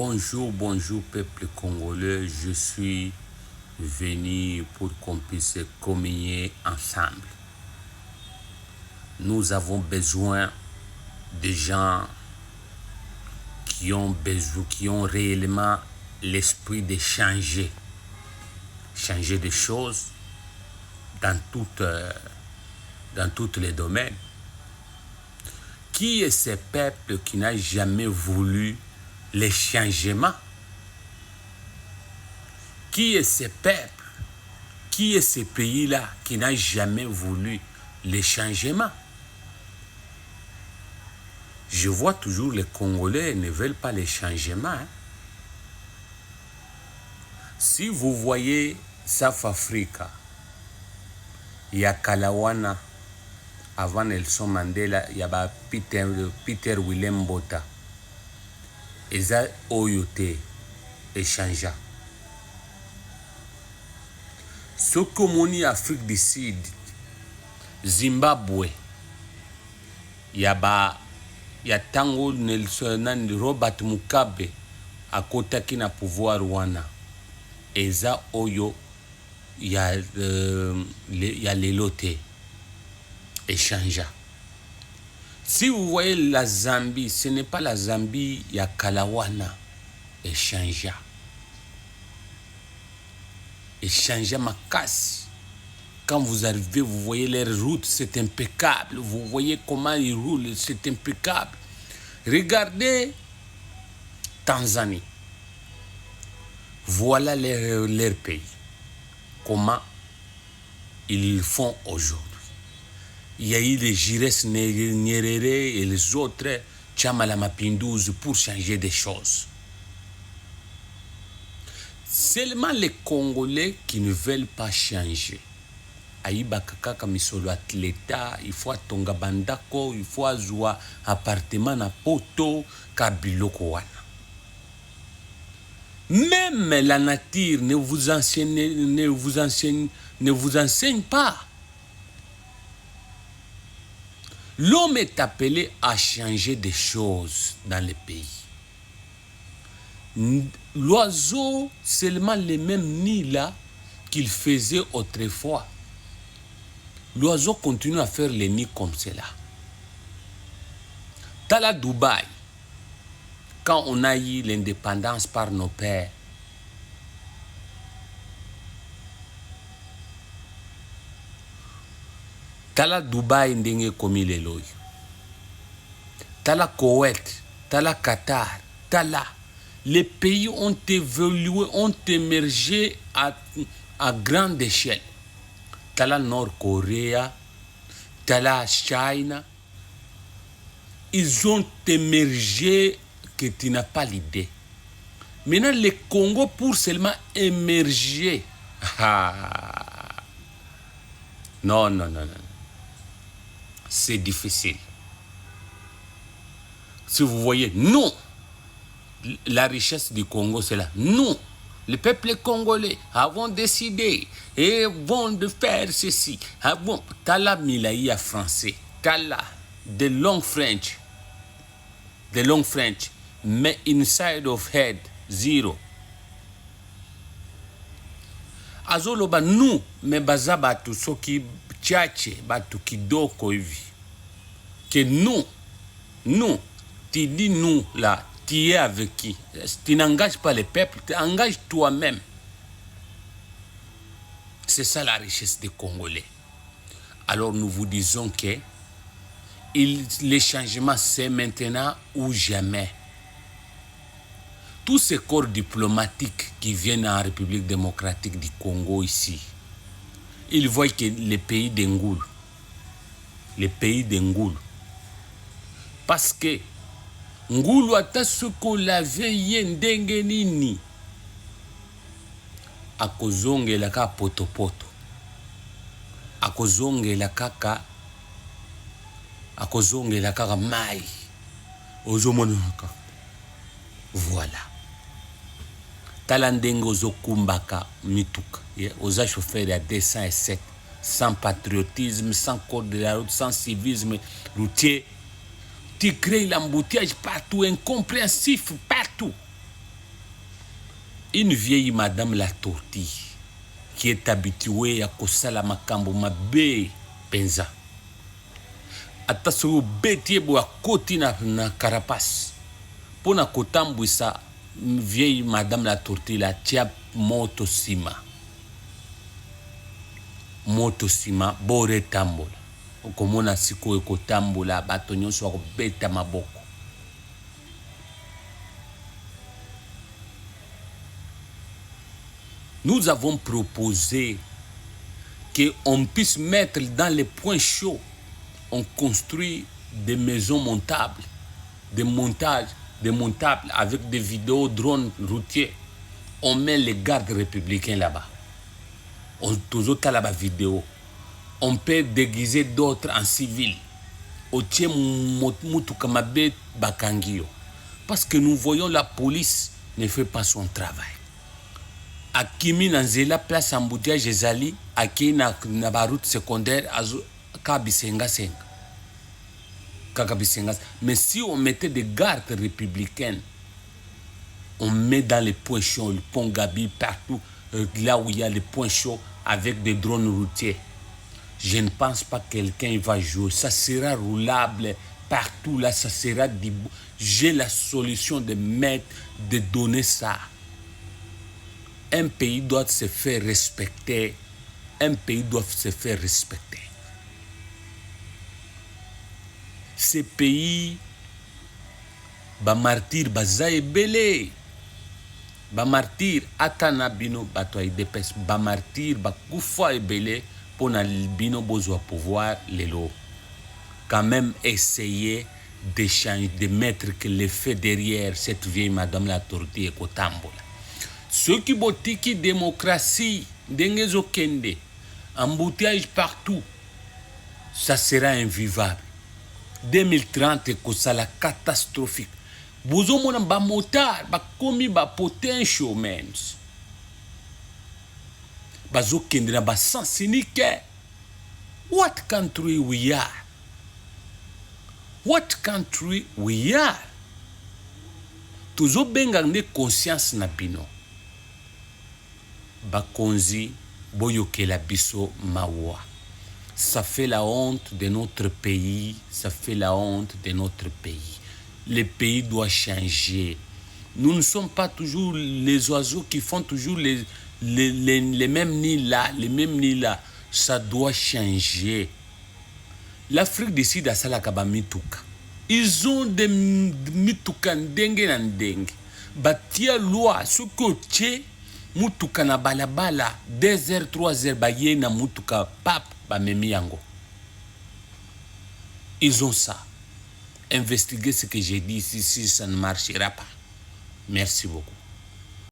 Bonjour, bonjour peuple congolais, je suis venu pour qu'on puisse communier ensemble. Nous avons besoin de gens qui ont réellement l'esprit de changer des choses dans tous les domaines. Qui est ce peuple qui n'a jamais voulu les changements? Qui est ce peuple? Qui est ce pays-là qui n'a jamais voulu les changements? Je vois toujours les Congolais ne veulent pas les changements. Si vous voyez South Africa, il y a Kalawana, avant Nelson Mandela, il y a Peter Willem Botha. Et ça, Oyote, échangea. Ce que Afrique du Sud, Zimbabwe, il y a Tango Nelson, Robert Mugabe, à côté qui n'a pouvoir Rwanda. Et ça, Oyo, il y a les lotés. Échangea. Si vous voyez la Zambie, ce n'est pas la Zambie, il y a Kalawana. Échangea. Échangea ma casse. Quand vous arrivez, vous voyez les routes, c'est impeccable. Vous voyez comment ils roulent, c'est impeccable. Regardez Tanzanie. Voilà leur pays. Comment ils font aujourd'hui. Il y a eu les Jires Nyerere et les autres Tchamala Mapindouz pour changer des choses. Seulement les Congolais qui ne veulent pas changer. Aïba Kaka Misolo Atleta, il faut Tonga Bandako, il faut avoir appartement na Poto, Kabiloko wana. Même la nature ne vous enseigne pas. L'homme est appelé à changer des choses dans le pays. L'oiseau, seulement les mêmes nids là qu'il faisait autrefois. L'oiseau continue à faire les nids comme cela. Tala Dubaï, quand on a eu l'indépendance par nos pères, Tala Dubaï ndenge komi lelo. Tala Koweït, Tala Qatar, Tala. Les pays ont évolué, ont émergé à grande échelle. Tala Nord-Corée, Tala Chine. Ils ont émergé que tu n'as pas l'idée. Maintenant, le Congo, pour seulement émerger. Non. C'est difficile. Si vous voyez, nous, la richesse du Congo, c'est là. Nous, le peuple congolais, avons décidé et vont de faire ceci. Avons, Tala Milaïa français, Tala, the long French, mais inside of head, zero. Azoloba, nous, mais bazaba tout ce qui tchatche, batu kidoko hivi. Que nous, tu dis nous là, tu es avec qui? Tu n'engages pas le peuple, tu engages toi-même. C'est ça la richesse des Congolais. Alors nous vous disons que les changements c'est maintenant ou jamais. Tous ces corps diplomatiques qui viennent en République démocratique du Congo ici, ils voient que les pays d'Engoul, parce que Ngoulou ata soko lave ye ndenge nini akozongela ka potopoto, akozongela kaka mai ozomonaka. Voilà. Tala ndenge ozokumbaka mituka, oza chauffeur à 207, sans patriotisme, sans code de la route, sans civisme routier. Tu crées l'embouteillage partout, incompréhensif partout. Une vieille madame la tortille qui est habituée à kosala makambo mabe penza. Ata so betie bo akoti na carapace. Pona kotambwisa vieille madame la tortille la tia moto sima. Moto sima bore tambola. Okomona siko ekotambola bato nyonso akobeta maboko. Nous avons proposé qu'on puisse mettre dans les points chauds, on construit des maisons montables, des montables avec des vidéos drones routiers. On met les gardes républicains là-bas. On toujours là-bas vidéo. On peut déguiser d'autres en civil. Parce que nous voyons la police ne fait pas son travail. Akimi Nanzela place embouteillage ezali aki na route secondaire kabisenga senga. Mais si on mettait des gardes républicaines, on met dans les points chauds, le pont Gabi, partout, là où il y a les points chauds avec des drones routiers. Je ne pense pas que quelqu'un va jouer. Ça sera roulable partout là, ça sera j'ai la solution de donner ça. Un pays doit se faire respecter. Un pays doit se faire respecter. Ces pays, ba martyr baza ebele. Ba martyr atana bino bato idepes. Ba martyr ba kufa ebele pour na bino bozwa pouvoir lelo. Quand même essayer d'échanger, de mettre que l'effet derrière cette vieille madame la tortille kotambola. Ceux qui botiki démocratie, dengezo kende, embouteillage partout, ça sera invivable. 2030 kosala catastrophique. Bozo mona ba motard, ba komi ba potential men. Bazo kende na ba sansinike. What country we are? What country we are? Tozo benga nde conscience na bino. Bakonzi boyokela biso mawa. Ça fait la honte de notre pays, ça fait la honte de notre pays. Le pays doit changer. Nous ne sommes pas toujours les oiseaux qui font toujours les mêmes nids là, les mêmes nids là. Ça doit changer. L'Afrique du Sud a salaka mituka. Ils ont des mituka ndenge na ndenge. Batia loi ce que tche mutuka na balabala 2h 3h baye na mutuka pap ba memi yango. Ils ont ça. Investiguez ce que j'ai dit ici, ça ne marchera pas. Merci beaucoup.